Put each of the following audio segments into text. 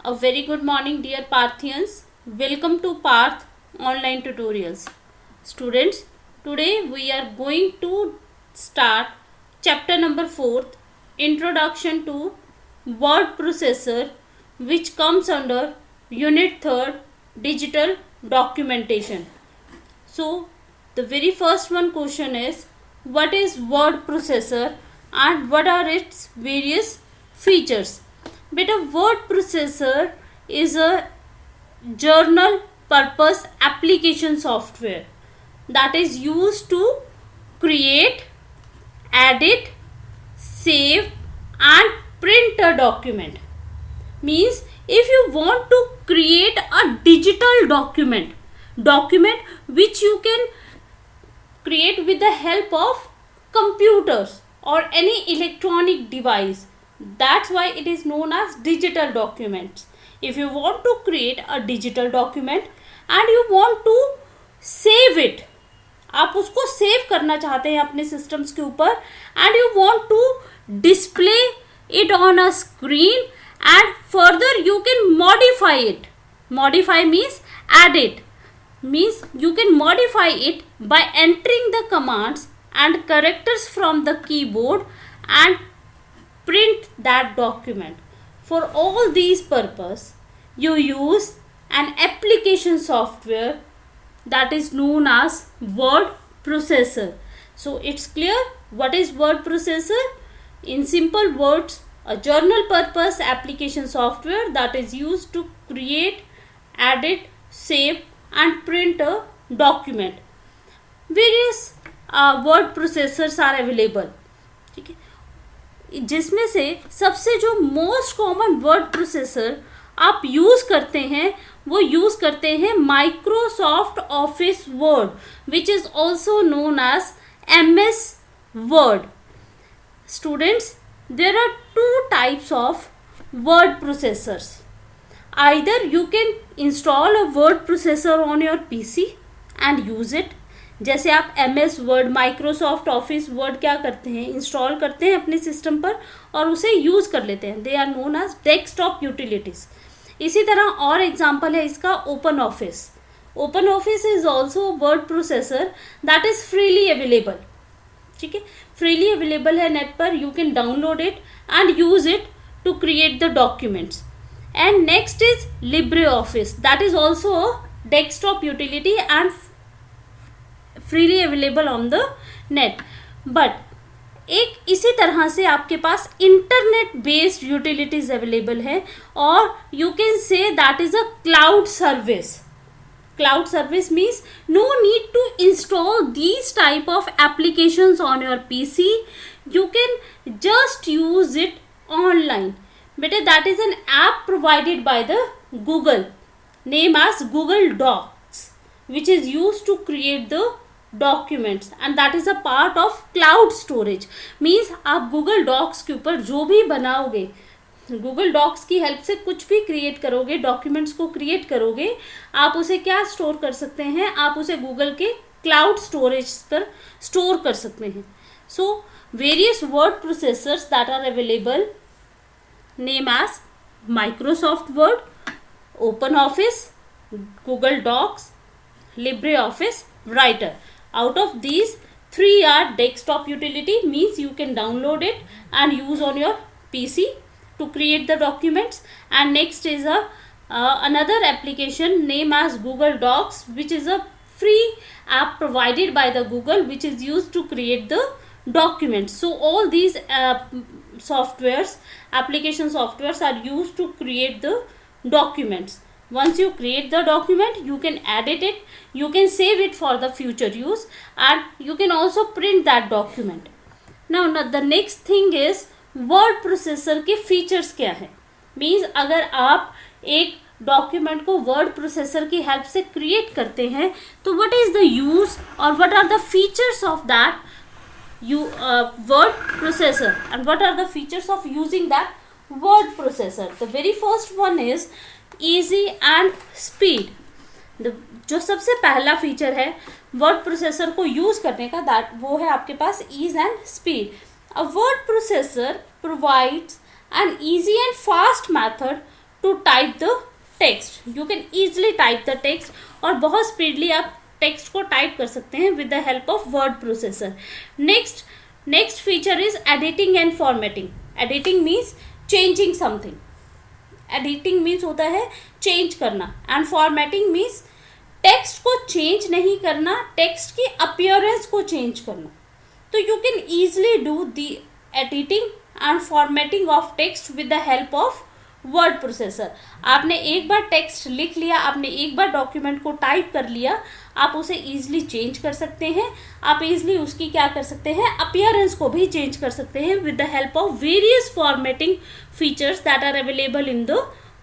A very good morning, dear Parthians. Welcome to Parth Online Tutorials. Students, today we are going to start chapter number 4, Introduction to Word Processor, which comes under Unit 3, Digital Documentation. So, the very first one question is, what is word processor and what are its various features? But a word processor is a journal purpose application software that is used to create, edit, save and print a document. Means if you want to create a digital document which you can create with the help of computers or any electronic device, that's why it is known as digital documents. If you want to create a digital document and you want to save it, आप उसको save करना चाहते हैं अपने systems के ऊपर, and you want to display it on a screen and further you can modify it. Modify means add it, means you can modify it by entering the commands and characters from the keyboard and print that document. For all these purpose you use an application software that is known as word processor. So it's clear what is word processor. In simple words, a journal purpose application software that is used to create, edit, save and print a document. Various word processors are available. ठीक है, जिसमें से सबसे जो most common word processor आप use करते हैं वो यूज करते हैं Microsoft Office Word, which is also known as MS word. Students, there are two types of word processors. Either you can install a word processor on your PC and use it. जैसे आप MS Word, Microsoft Office Word क्या करते हैं, install करते हैं अपने system पर और उसे यूज़ कर लेते हैं. They are known as desktop utilities. इसी तरह और एग्जाम्पल है इसका open office. Open office is also word processor that is freely available. ठीक है, फ्रीली अवेलेबल है नेट पर. You can download it and use it to create the documents. And next is Libre office that is also desktop utility and freely available on the net. But एक इसी तरह से आपके पास internet based utilities available है और you can say that is a cloud service. Cloud service means no need to install these type of applications on your PC. You can just use it online. But that is an app provided by the Google, named as Google Docs, which is used to create the documents, and that is a part of cloud storage. Means आप Google Docs के ऊपर जो भी बनाओगे, Google docs की help से कुछ भी क्रिएट करोगे, डॉक्यूमेंट्स को क्रिएट करोगे, आप उसे क्या स्टोर कर सकते हैं, आप उसे गूगल के क्लाउड स्टोरेज पर स्टोर कर सकते हैं. So various word processors that are available name as Microsoft Word, open office, Google Docs, Libre Office Writer. Out of these 3 are desktop utility, means you can download it and use on your PC to create the documents. And next is another application named as Google Docs, which is a free app provided by the Google, which is used to create the documents. So all these application softwares are used to create the documents. Once you create the document, you can edit it, you can save it for the future use, and you can also print that document. Now the next thing is word processor के features क्या है. मीन्स अगर आप एक document को word processor की help से क्रिएट करते हैं तो व्हाट इज द यूज और what are the features of that word processor and what are the features of using that word processor. The very first one is easy and speed. जो सबसे पहला feature है word processor को use करने का, that वो है आपके पास ease and speed. A word processor provides an easy and fast method to type the text. You can easily type the text और बहुत स्पीडली आप टेक्स्ट को टाइप कर सकते हैं with the help of word processor. Next feature is editing and formatting. Editing means changing something. Editing means होता है change करना एंड फॉर्मेटिंग मीन्स टेक्स्ट को चेंज नहीं करना, टेक्स्ट की अपीयरेंस को चेंज करना. तो you can easily do the editing and formatting of text with the help of word processor. आपने एक बार टेक्स्ट लिख लिया, आपने एक बार डॉक्यूमेंट को टाइप कर लिया, आप उसे ईजिली चेंज कर सकते हैं. आप ईजिली उसकी क्या कर सकते हैं, अपीयरेंस को भी चेंज कर सकते हैं with the help of various formatting features that are available in the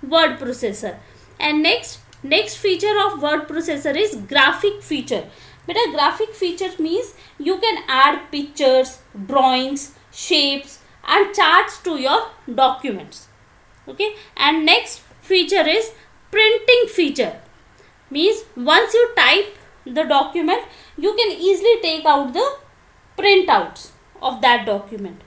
word processor. And next feature of word processor is graphic feature. बेटा graphic feature means you can add pictures, drawings, shapes and charts to your documents. Okay, and next feature is printing feature. Means once you type the document, you can easily take out the printouts of that document.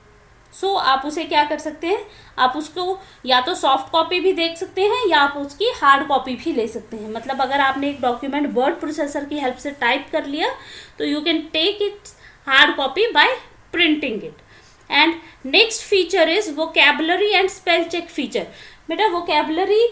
So आप उसे क्या कर सकते हैं, आप उसको या तो सॉफ्ट कॉपी भी देख सकते हैं या आप उसकी हार्ड कॉपी भी ले सकते हैं. मतलब अगर आपने एक डॉक्यूमेंट वर्ड प्रोसेसर की हेल्प से टाइप कर लिया तो you can take it hard copy by printing it. And next feature is vocabulary and spell check feature. Beta vocabulary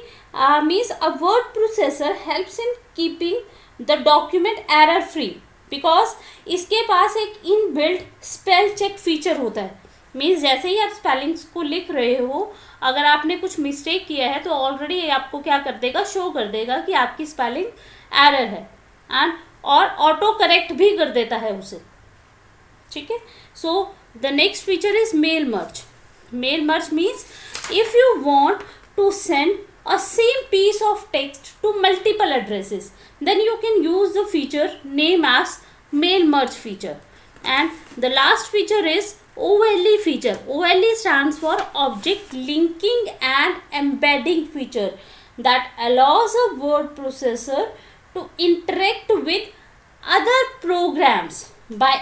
means a word processor helps in keeping the document error free because इसके पास एक inbuilt spell check feature होता है. Means जैसे ही आप spellings को लिख रहे हो, अगर आपने कुछ मिस्टेक किया है तो ऑलरेडी आपको क्या कर देगा, शो कर देगा कि आपकी स्पेलिंग एरर है एंड और ऑटो करेक्ट भी कर देता है उसे. ठीक है. सो the next feature is mail merge. Mail merge means if you want to send a same piece of text to multiple addresses, then you can use the feature named as mail merge feature. And the last feature is OLE feature. OLE stands for object linking and embedding feature that allows a word processor to interact with other programs by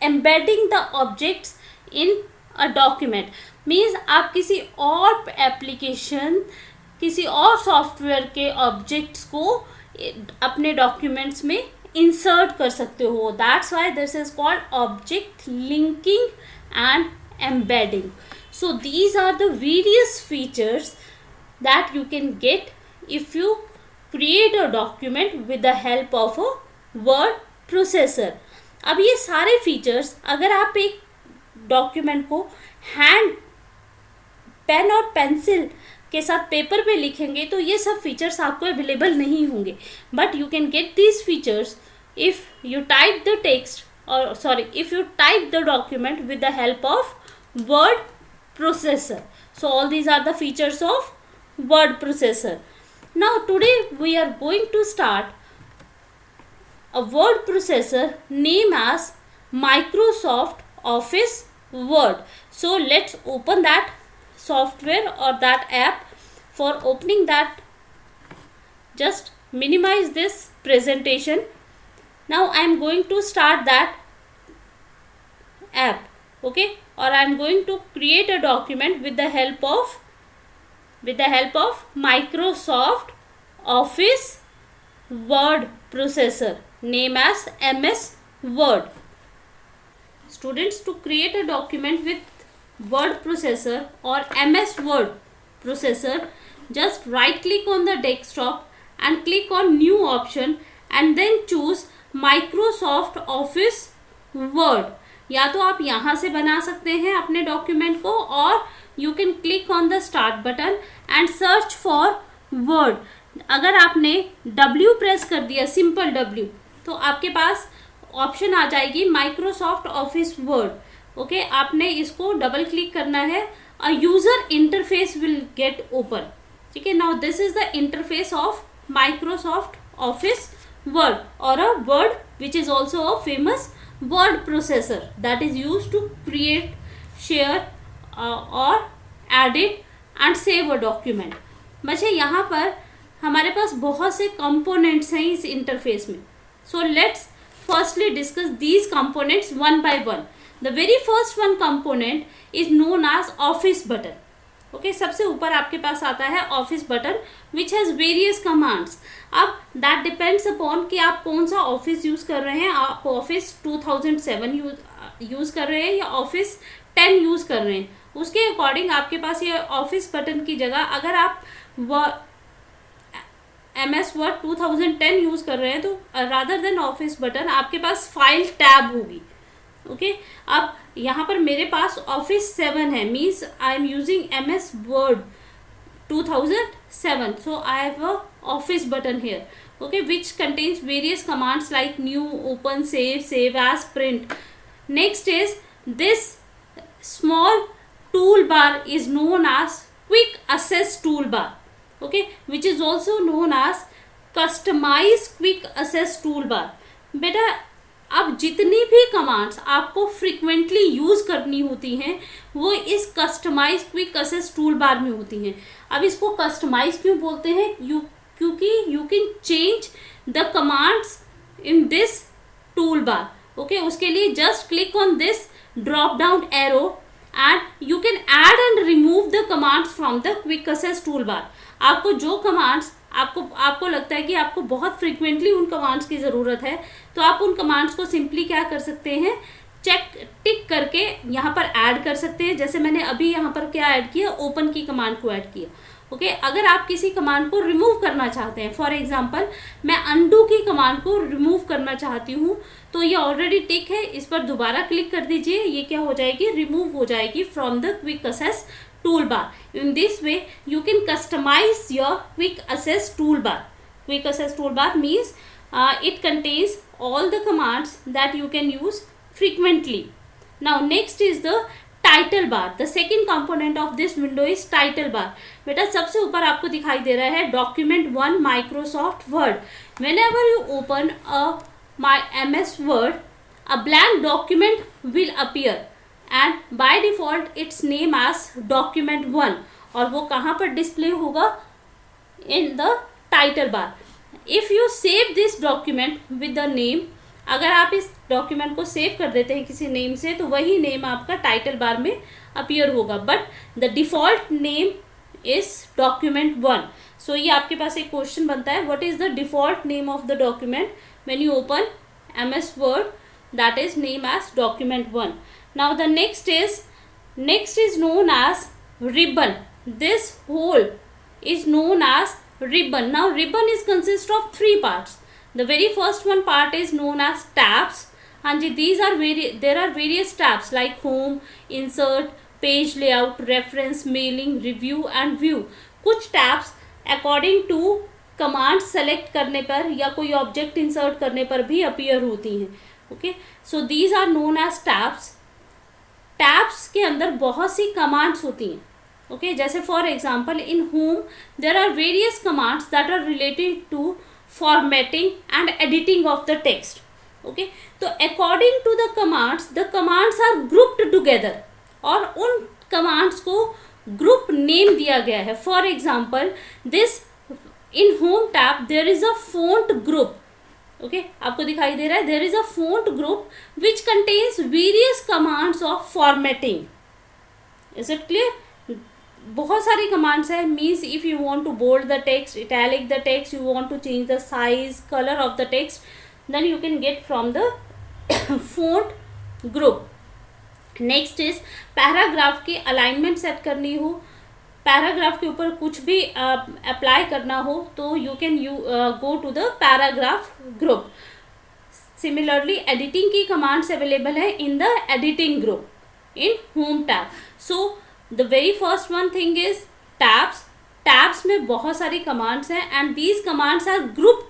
embedding the objects in a document. Means आप किसी और application, किसी और software के objects को अपने documents में insert कर सकते हो. That's why this is called object linking and embedding. So these are the various features that you can get if you create a document with the help of a word processor. अब ये सारे features अगर आप एक document को hand pen और pencil के साथ पेपर पे लिखेंगे तो ये सब फीचर्स आपको अवेलेबल नहीं होंगे. But you can get these features if you type the text और if you type the document with the help of word processor. So all these are the features of word processor. Now today we are going to start a word processor named as Microsoft Office Word. So let's open that software or that app. For opening that, just minimize this presentation. Now I am going to start that app, okay, or I am going to create a document with the help of Microsoft Office Word processor named as MS Word. Students, to create a document with word processor or MS Word processor, just right click on the desktop and click on new option and then choose Microsoft Office Word. या तो आप यहाँ से बना सकते हैं अपने document को, और you can click on the start button and search for word. अगर आपने W प्रेस कर दिया, सिंपल W, तो आपके पास ऑप्शन आ जाएगी माइक्रोसॉफ्ट ऑफिस वर्ड. ओके, आपने इसको डबल क्लिक करना है. A user interface will get open. ठीक है, now this is the interface of Microsoft Office word, or a word which is also a famous word processor that is used to create, share or edit and save a document. बच्चे यहाँ पर हमारे पास बहुत से components हैं इस interface में. So let's firstly discuss these components one by one. The very first one component is known as office button. Okay सबसे ऊपर आपके पास आता है office button which has various commands. अब दैट डिपेंड्स अपॉन कि आप कौन सा ऑफिस यूज़ कर रहे हैं, आप ऑफिस 2007 यूज़ कर रहे हैं या ऑफिस 10 यूज़ कर रहे हैं, उसके अकॉर्डिंग आपके पास ये ऑफिस बटन की जगह अगर आप MS वर्ड 2010 यूज़ कर रहे हैं तो रादर देन ऑफिस बटन आपके पास फाइल टैब होगी। ओके अब यहाँ पर मेरे पास ऑफिस 7 है, means I am using MS word 2007, so I have a office button here, okay, which contains various commands like new, open, save as, print. Next is this small toolbar is known as quick access toolbar, okay, which is also known as customize quick access toolbar. बेटा अब जितनी भी commands आपको frequently use करनी होती हैं वो इस customize quick access tool bar में होती हैं। अब इसको कस्टमाइज क्यों बोलते हैं, क्योंकि you can change the commands in this tool bar. Okay उसके लिए just click on this drop down arrow and you can add and remove the commands from the quick access tool बार। आपको जो commands आपको लगता है कि आपको बहुत फ्रिक्वेंटली उन कमांड्स की ज़रूरत है तो आप उन कमांड्स को सिंपली क्या कर सकते हैं, टिक करके यहाँ पर ऐड कर सकते हैं। जैसे मैंने अभी यहाँ पर क्या ऐड किया, ओपन की कमांड को ऐड किया। ओके अगर आप किसी कमांड को रिमूव करना चाहते हैं, फॉर एग्जांपल मैं अनडू की कमांड को रिमूव करना चाहती हूँ तो ये ऑलरेडी टिक है, इस पर दोबारा क्लिक कर दीजिए, ये क्या हो जाएगी, रिमूव हो जाएगी from the quick assess toolbar. In this way you can customize your quick access toolbar. Quick access toolbar means it contains all the commands that you can use frequently. Now next is the title bar. The second component of this window is title bar. बेटा सबसे ऊपर आपको दिखाई दे रहा है document 1 Microsoft Word. Whenever you open my MS Word, a blank document will appear and by default its name as document 1 और वो कहाँ पर डिस्प्ले होगा, in the title bar. If you save this document with the name, अगर आप इस document को save कर देते हैं किसी नेम से तो वही नेम आपका टाइटल बार में अपीयर होगा, but the default name is document 1. सो ये आपके पास एक क्वेश्चन बनता है, what is the default name of the document when you open MS Word, that is name as document 1. Now the next is known as ribbon. This whole is known as ribbon. Now ribbon is consist of 3 parts. The very first one part is known as tabs. And there are various tabs like home, insert, page layout, reference, mailing, review and view. कुछ tabs according to command select करने पर या कोई object insert करने पर भी appear होती हैं. Okay, so these are known as tabs. Tabs के अंदर बहुत सी कमांड्स होती हैं। ओके जैसे for example in home there are various commands that are related to formatting and editing of the text. Okay तो according to the commands are grouped together और उन कमांड्स को ग्रुप नेम दिया गया है। For example this in home tab there is a font group. Okay आपको दिखाई दे रहा है, there is a font group which contains various commands of formatting. Is it clear? बहुत सारी कमांड्स है, means if you want to bold the text, italic the text, you want to change the size, colour of the text, then you can get from the font group. Next is paragraph की alignment set करनी हो, paragraph के ऊपर कुछ भी apply करना हो तो you can go to the paragraph group. Similarly editing की कमांड्स अवेलेबल है in the editing group in home tab. So the very first one thing is tabs में बहुत सारी कमांड्स हैं and these commands are group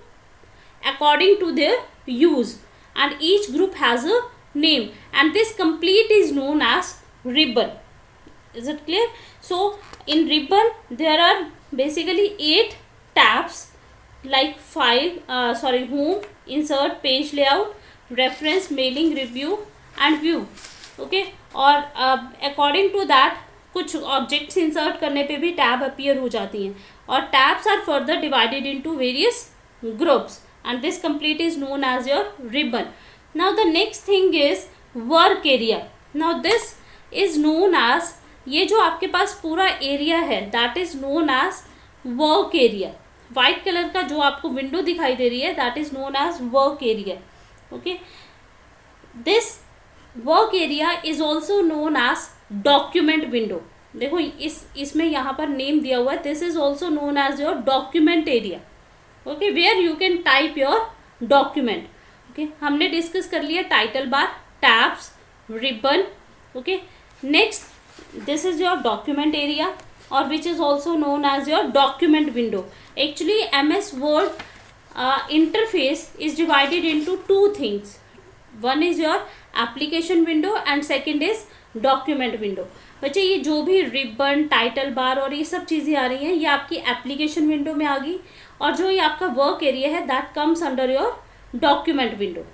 according to their use and each group has a name and this complete is known as ribbon. Is it clear? So in ribbon there are basically 8 tabs like file, home, insert, page layout, reference, mailing, review and view. Okay और according to that कुछ objects insert करने पे भी tab appear हो जाती हैं और tabs are further divided into various groups and this complete is known as your ribbon. Now the next thing is work area. Now this is known as ये जो आपके पास पूरा एरिया है that is known as work area. White colour का जो आपको window दिखाई दे रही है that is known as work area. Okay, this work area is also known as document window. देखो इसमें यहाँ पर नेम दिया हुआ है. This is also known as your document area. Okay, where you can type your document. Okay, हमने discuss कर लिया title bar, tabs, ribbon. Okay, next this is your document area और which is also known as your document window. Actually MS Word interface is divided into two things. One is your application window and second is document window. बच्चे ये जो भी ribbon, title bar और ये सब चीज़ें आ रही हैं ये आपकी एप्लीकेशन विंडो में आ गई और जो ये आपका वर्क एरिया है that comes under your document window.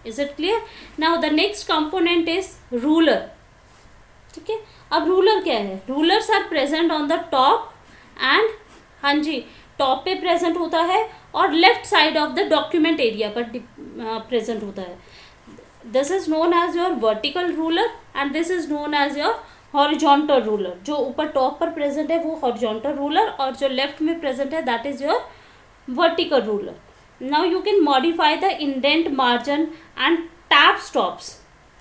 Is it clear? Now the next component is ruler. ठीक है, अब रूलर क्या है? Rulers are present on the top and, हाँ जी, टॉप पे प्रेजेंट होता है और left side of the document area पर प्रेजेंट होता है. This is known as your vertical ruler and this is known as your horizontal ruler. जो ऊपर टॉप पर प्रेजेंट है वो हॉरिजॉन्टल रूलर और जो लेफ्ट में प्रेजेंट है that is your vertical ruler. Now you can modify the indent, margin and tab stops.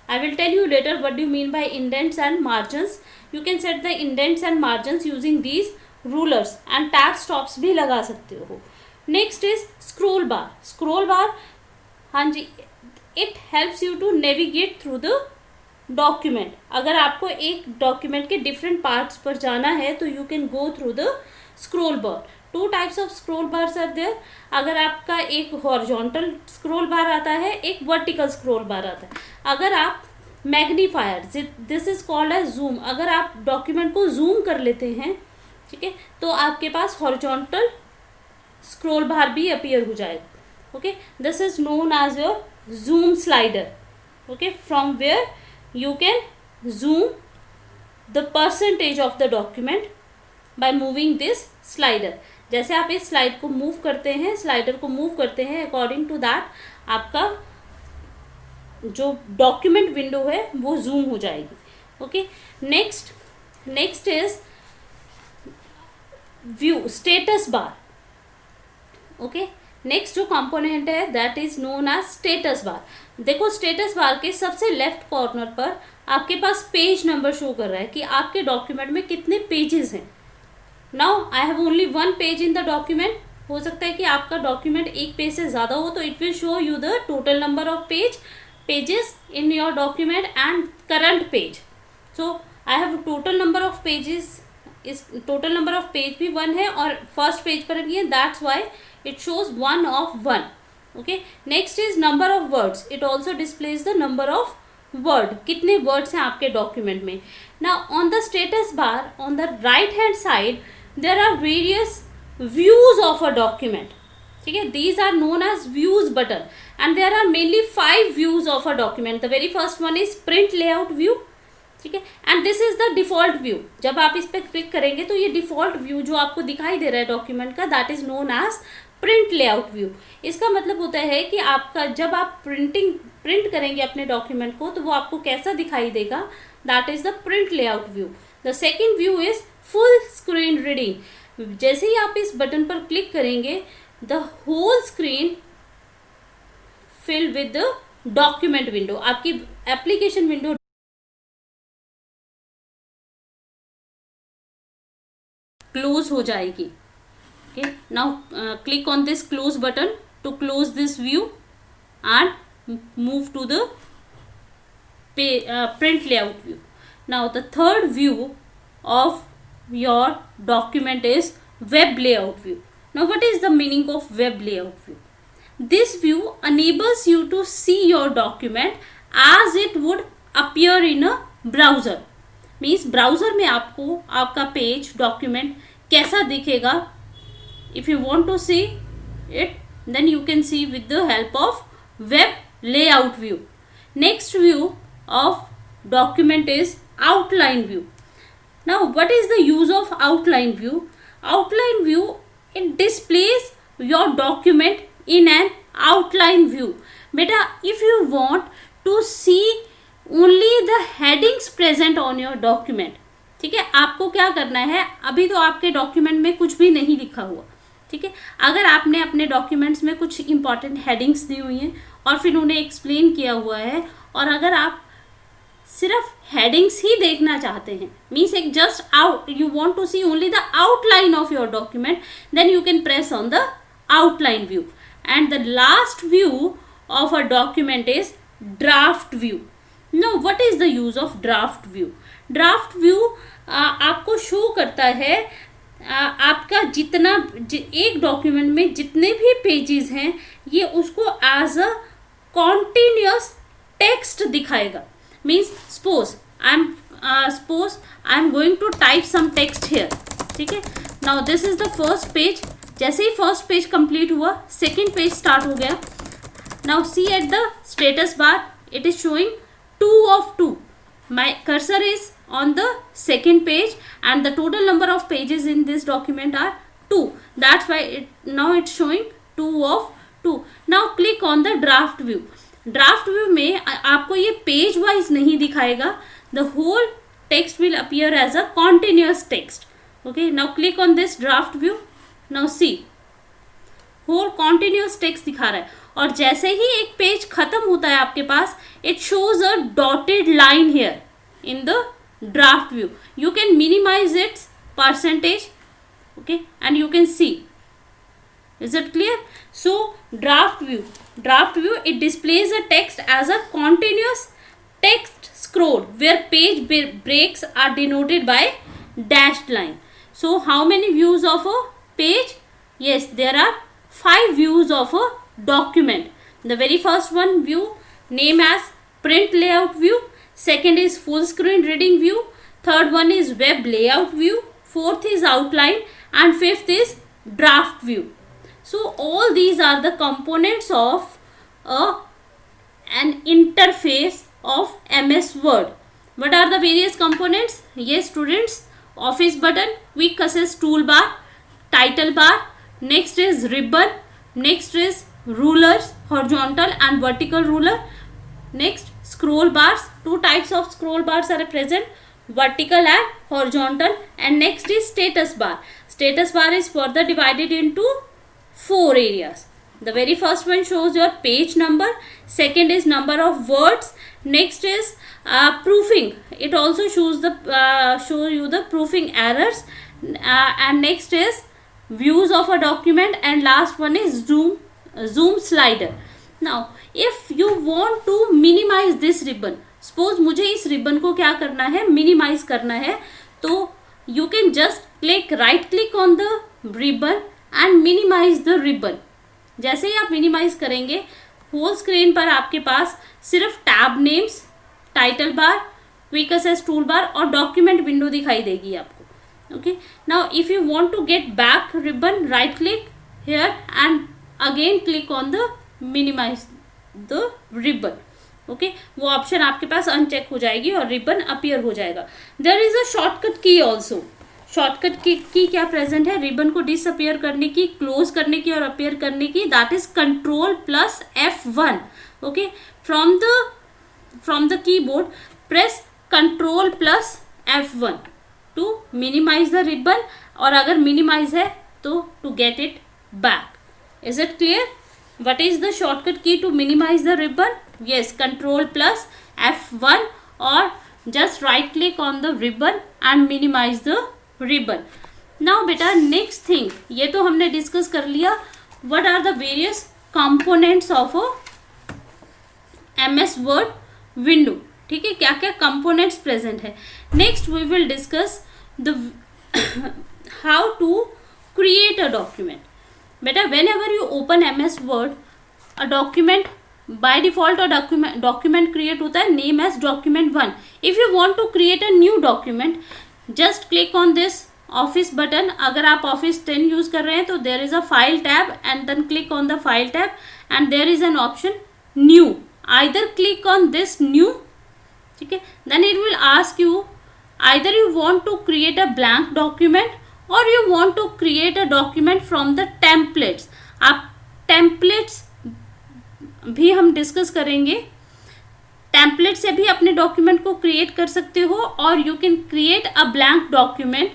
I will tell you later what do you mean by indents and margins. You can set the indents and margins using these rulers and tab stops भी लगा सकते हो. Next is scroll bar. Scroll bar, हाँ जी, it helps you to navigate through the document. अगर आपको एक document के different parts पर जाना है तो you can go through the scroll bar. Two types of scroll bars are there. अगर आपका एक horizontal scroll bar आता है, एक vertical scroll bar आता है. अगर आप magnifier, this is called as zoom, अगर आप डॉक्यूमेंट को जूम कर लेते हैं, ठीक है, तो आपके पास हॉरिजॉन्टल स्क्रोल बार भी अपीयर हो जाएगा. Okay, this is known as your zoom slider. Okay, from where you can zoom the percentage of the document by moving this slider. जैसे आप इस स्लाइड को मूव करते हैं, स्लाइडर को मूव करते हैं, अकॉर्डिंग टू दैट आपका जो डॉक्यूमेंट विंडो है वो जूम हो जाएगी. Okay, next is view status bar. Okay, next जो कंपोनेंट है that is known as status bar. देखो स्टेटस बार के सबसे लेफ्ट कॉर्नर पर आपके पास पेज नंबर शो कर रहा है कि आपके डॉक्यूमेंट में कितने पेजेस हैं. Now I have only one page in the document. हो सकता है कि आपका डॉक्यूमेंट एक पेज से ज़्यादा हो तो it will show you the total number of pages in your document and current page. So I have total number of pages, is total number of page भी 1 है और first page पर भी है, that's why it shows 1 of 1. Okay, next is number of words. It also displays the number of word, कितने words हैं आपके document में. Now on the status bar on the right hand side there are various views of a document. ठीक है, these are known as views button and there are mainly 5 views of a document. The very first one is print layout view. ठीक है, and this is the default view. जब आप इस पर click करेंगे तो ये default view जो आपको दिखाई दे रहा है डॉक्यूमेंट का that is known as print layout view. इसका मतलब होता है कि आपका जब आप प्रिंट करेंगे अपने डॉक्यूमेंट को तो वो आपको कैसा दिखाई देगा, that is the print layout view. The second view is full screen reading. जैसे ही आप इस बटन पर क्लिक करेंगे the whole screen fill with the document window. आपकी application window close हो जाएगी. Okay, now click on this close button to close this view and move to the print layout view. Now the third view of your document is web layout view. Now what is the meaning of web layout view? This view enables you to see your document as it would appear in a browser. Means browser में आपको आपका page document कैसा दिखेगा. If you want to see it then you can see with the help of web layout view. Next view of document is outline view. Now what is the use of outline view? Outline view, it displays your document in an outline view. Beta, if you want to see only the headings present on your document, ठीक है, आपको क्या करना है, अभी तो आपके document में कुछ भी नहीं लिखा हुआ, ठीक है। अगर आपने अपने डॉक्यूमेंट्स में कुछ इंपॉर्टेंट हेडिंग्स दी हुई हैं और फिर उन्हें एक्सप्लेन किया हुआ है, और अगर आप सिर्फ हेडिंग्स ही देखना चाहते हैं, मीन्स एक just out, you want to see only the outline of your document, then you can press on the outline view, and the last view of a document is draft view. Now what is the use of draft view? Draft view आपको show करता है आपका जितना एक document में जितने भी pages हैं, ये उसको एज अ कॉन्टिन्यूस टेक्स्ट दिखाएगा. Means suppose I am going to type some text here, ठीक है. Now this is the first page. जैसे ही फर्स्ट पेज कंप्लीट हुआ, सेकेंड पेज स्टार्ट हो गया. Now see at the status bar, it is showing 2 of 2. My cursor is on the second page and the total number of pages in this document are 2. That's why now it's showing 2 of 2. Now click on the draft view. Draft view में आपको ये page wise नहीं दिखाएगा. The whole text will appear as a continuous text. Okay, now click on this draft view. Now see, whole continuous text दिखा रहा है, और जैसे ही एक पेज खत्म होता है आपके पास, it shows a dotted line here in the draft view. You can minimise its percentage, okay, and you can see. Is it clear? So draft view it displays a text as a continuous text scroll where page breaks are denoted by dashed line. So how many views of a page? Yes, there are 5 views of a document. The very first one view name as print layout view, second is full screen reading view, third one is web layout view, fourth is outline, and fifth is draft view. So all these are the components of an interface of MS Word. What are the various components? Yes students, office button, quick access toolbar, title bar, next is ribbon, next is rulers, horizontal and vertical ruler, next scroll bars. 2 types of scroll bars are present, vertical and horizontal, and next is status bar. Status bar is further divided into 4 areas. The very first one shows your page number, second is number of words, next is proofing. It also shows show you the proofing errors, and next is views of a document, and last one is zoom slider. Now if you want to minimize this ribbon, suppose मुझे इस ribbon को क्या करना है, minimise करना है, तो you can just right click on the ribbon and minimize the ribbon. जैसे ही आप मिनिमाइज करेंगे, होल स्क्रीन पर आपके पास सिर्फ tab names, title bar, quick access tool bar और डॉक्यूमेंट विंडो दिखाई देगी आपको. Okay, now if you want to get back ribbon, right click here and again click on the minimize the ribbon. Okay, वो option आपके पास uncheck हो जाएगी और ribbon appear हो जाएगा. There is a shortcut key also. Shortcut की क्या present है, रिबन को डिसअपियर करने की, क्लोज करने की और अपीयर करने की. That is control plus F1. Okay, from the keyboard press control plus F1 to minimise the ribbon, और अगर मिनिमाइज है तो to get it back. Is it clear? What is the shortcut key to minimise the ribbon? Yes, control plus F1, और just right click on the ribbon and minimise the ribbon. Now बेटा next thing, ये तो हमने discuss कर लिया what are the various components of a MS word window. ठीक है, क्या क्या कंपोनेंट्स प्रेजेंट है. Next we will discuss the how to create a document. बेटा whenever you open MS word, a document by default और document create होता है name as document1. If you want to create a new document, just click on this office button. अगर आप office 10 use कर रहे हैं तो there is a file tab and then click on the file tab and there is an option new. Either click on this new, ठीक है, then it will ask you either you want to create a blank document और you want to create a document from the templates. आप templates भी हम discuss करेंगे. Template से भी अपने डॉक्यूमेंट को क्रिएट कर सकते हो, और you can create a blank document.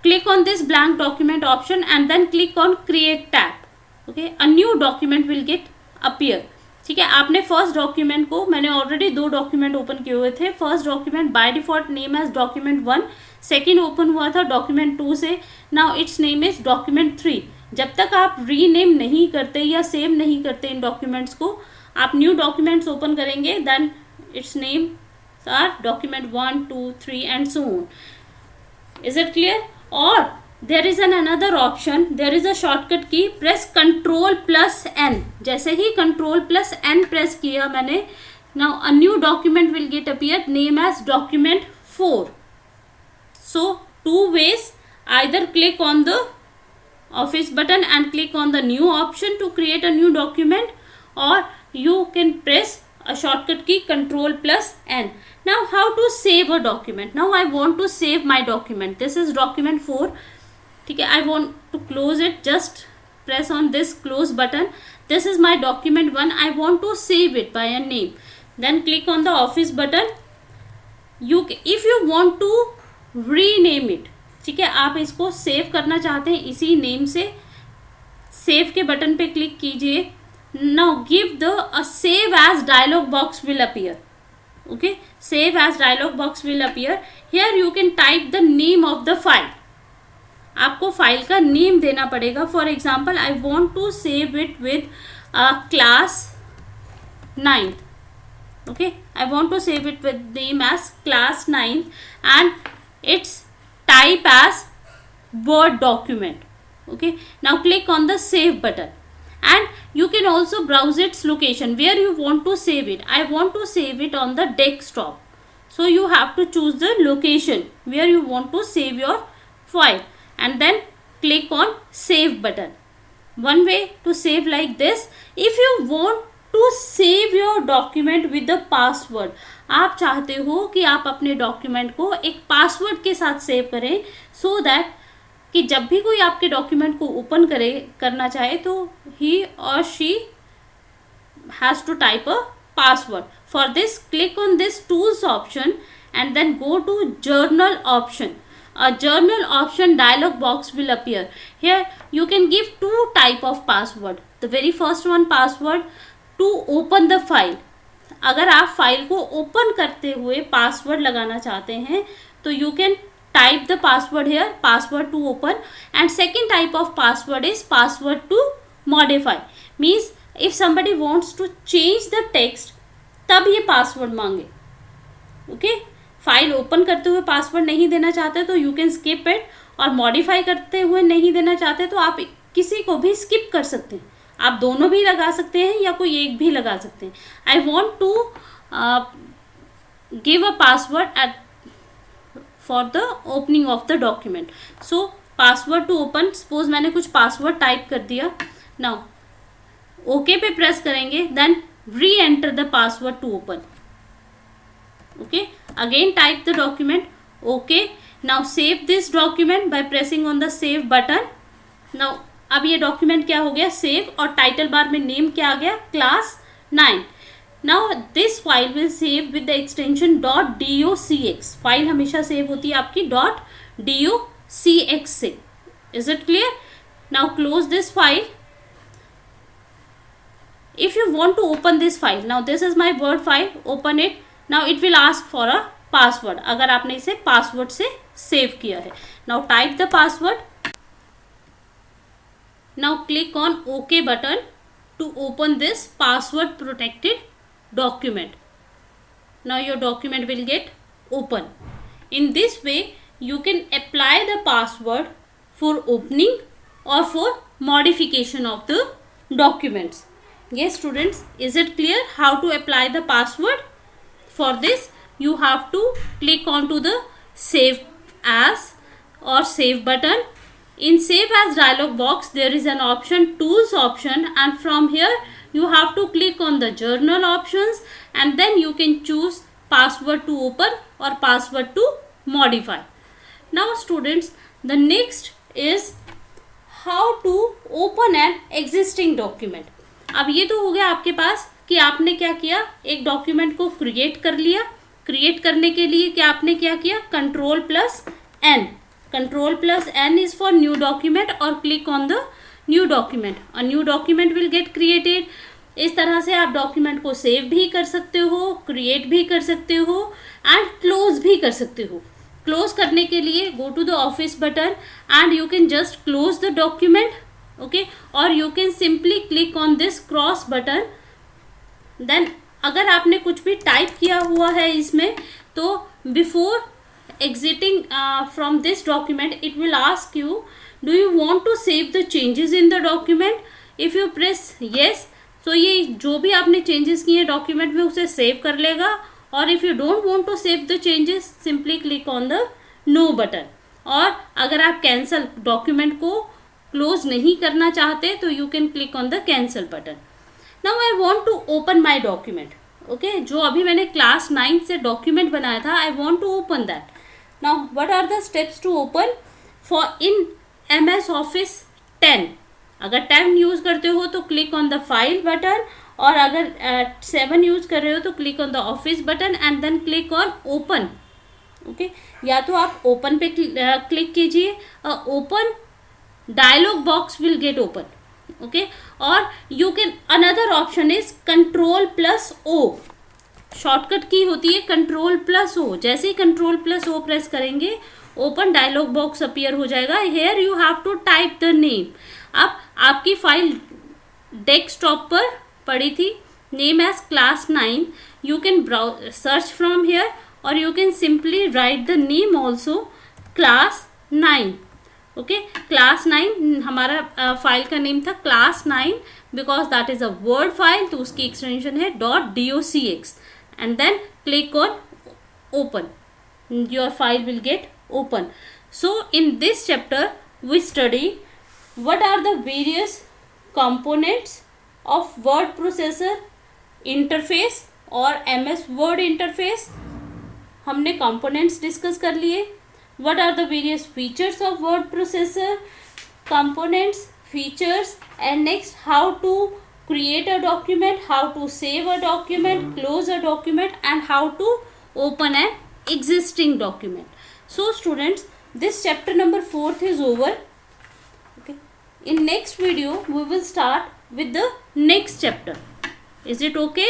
Click on this blank document option and then click on create tab. Okay, a new document will get appear. ठीक है, आपने फर्स्ट डॉक्यूमेंट को, मैंने ऑलरेडी 2 डॉक्यूमेंट ओपन किए हुए थे. First document by default name as document 1, second open हुआ था डॉक्यूमेंट 2 से. Now it's name is document 3. जब तक आप रीनेम नहीं करते या सेव नहीं करते इन डॉक्यूमेंट्स को, आप न्यू डॉक्यूमेंट्स ओपन करेंगे, then it's name are document 1, 2, 3 and so on. Is it clear? और there is another option, there is a shortcut key, press Ctrl plus N. जैसे ही Ctrl plus N प्रेस किया मैंने, now a new document will get appeared, name as document 4. So 2 ways, either click on the office button and click on the new option to create a new document, or you can press a shortcut key Ctrl plus N. Now how to save a document? Now I want to save my document. This is document 4. ठीक है, I want to close it. Just press on this close button. This is my document 1. I want to save it by a name. Then click on the office button. If you want to rename it, ठीक है, आप इसको save करना चाहते हैं इसी name से, save के बटन पे क्लिक कीजिए. Now give the save as dialog box will appear. Okay, save as dialog box will appear. Here you can type the name of the file. आपको फाइल का नेम देना पड़ेगा. For example, I want to save it with class 9. Okay, I want to save it with name as class 9 and it's type as word document. Okay, now click on the save button and you can also browse its location where you want to save it. I want to save it on the desktop, so you have to choose the location where you want to save your file and then click on save button. One way to save like this. If you want to save your document with the password, आप चाहते हो कि आप अपने document को एक password के साथ सेव करें, so that कि जब भी कोई आपके डॉक्यूमेंट को ओपन करना चाहे तो ही और she has to type a password. For this click on this tools option and then go to general option. A journal option dialog box will appear. Here you can give 2 type of password. The very first one, password to open the file. अगर आप file को open करते हुए password लगाना चाहते हैं तो you can type the password here, password to open. And second type of password is password to modify. Means if somebody wants to change the text, तब ये पासवर्ड मांगे. ओके, फाइल ओपन करते हुए password नहीं देना चाहते तो you can skip it, और मॉडिफाई करते हुए नहीं देना चाहते तो आप किसी को भी स्किप कर सकते हैं. आप दोनों भी लगा सकते हैं या कोई एक भी लगा सकते हैं. I want to give a password at for the opening of the document. So password to open, suppose मैंने कुछ पासवर्ड टाइप कर दिया. नाउ ओके पे प्रेस करेंगे, then reenter the password to open. Okay, again type the document. Okay, now save this document by pressing on the save button. Now अब ये document क्या हो गया, सेव, और टाइटल बार में name क्या आ गया, class 9. Now this file will save with the extension .docx. File हमेशा सेव होती है आपकी .docx से. Is it clear? Now close this file. If you want to open this file, now this is my Word file, open it. Now it will ask for a password. अगर आपने इसे password से save किया है. Now type the password. Now click on OK button to open this password protected document. Now your document will get open. In this way you can apply the password for opening or for modification of the documents. Yes students, is it clear how to apply the password? For this you have to click onto the save as or save button. In save as dialog box there is an option, tools option, and from here you have to click on the journal options and then you can choose password to open or password to modify. Now students, the next is how to open an existing document. अब ये तो हो गया आपके पास कि आपने क्या किया, एक डॉक्यूमेंट को क्रिएट कर लिया। क्रिएट करने के लिए क्या आपने क्या किया, control plus N, control plus N is for new document और click on the new document, a new document will get created. इस तरह से आप डॉक्यूमेंट को सेव भी कर सकते हो, क्रिएट भी कर सकते हो एंड क्लोज भी कर सकते हो। क्लोज करने के लिए go to the office button and you can just close the document, okay, और you can simply click on this cross button. Then अगर आपने कुछ भी टाइप किया हुआ है इसमें, तो before exiting from this document it will ask you, do you want to save the changes in the document? if you press yes, तो ये जो भी आपने चेंजेस किए डॉक्यूमेंट में उसे सेव कर लेगा, और if you don't want to save the changes simply click on the no button. और अगर आप कैंसल डॉक्यूमेंट को क्लोज नहीं करना चाहते तो you can click on the cancel button. Now I want to open my document, okay, जो अभी मैंने क्लास 9 से डॉक्यूमेंट बनाया था, I want to open that. Now, what are the steps to open for in MS Office 10? अगर 10 use करते हो तो click on the file button, और अगर 7 यूज़ कर रहे हो तो click on the office button and then click on open, okay. या तो आप ओपन पे क्लिक कीजिए, open dialog box will get open, okay, और you can another option is control plus O, shortcut की होती है कंट्रोल प्लस ओ। जैसे ही कंट्रोल प्लस ओ प्रेस करेंगे ओपन डायलॉग बॉक्स अपीयर हो जाएगा। Here you have to type the name. अब आपकी फाइल डेस्कटॉप पर पड़ी थी, name as class 9, you can search from here और you can simply write the name also class 9, okay. Class 9 हमारा file का नेम था class 9 because that is a word file, तो उसकी एक्सटेंशन है .docx and then click on open. Your file will get open. So in this chapter we study what are the various components of word processor interface और MS Word interface। हमने components discuss कर लिए। What are the various features of word processor, components, features, and next how to create a document, how to save a document, close a document, and how to open an existing document. So students, this chapter number 4 is over, okay. In next video we will start with the next chapter. Is it okay?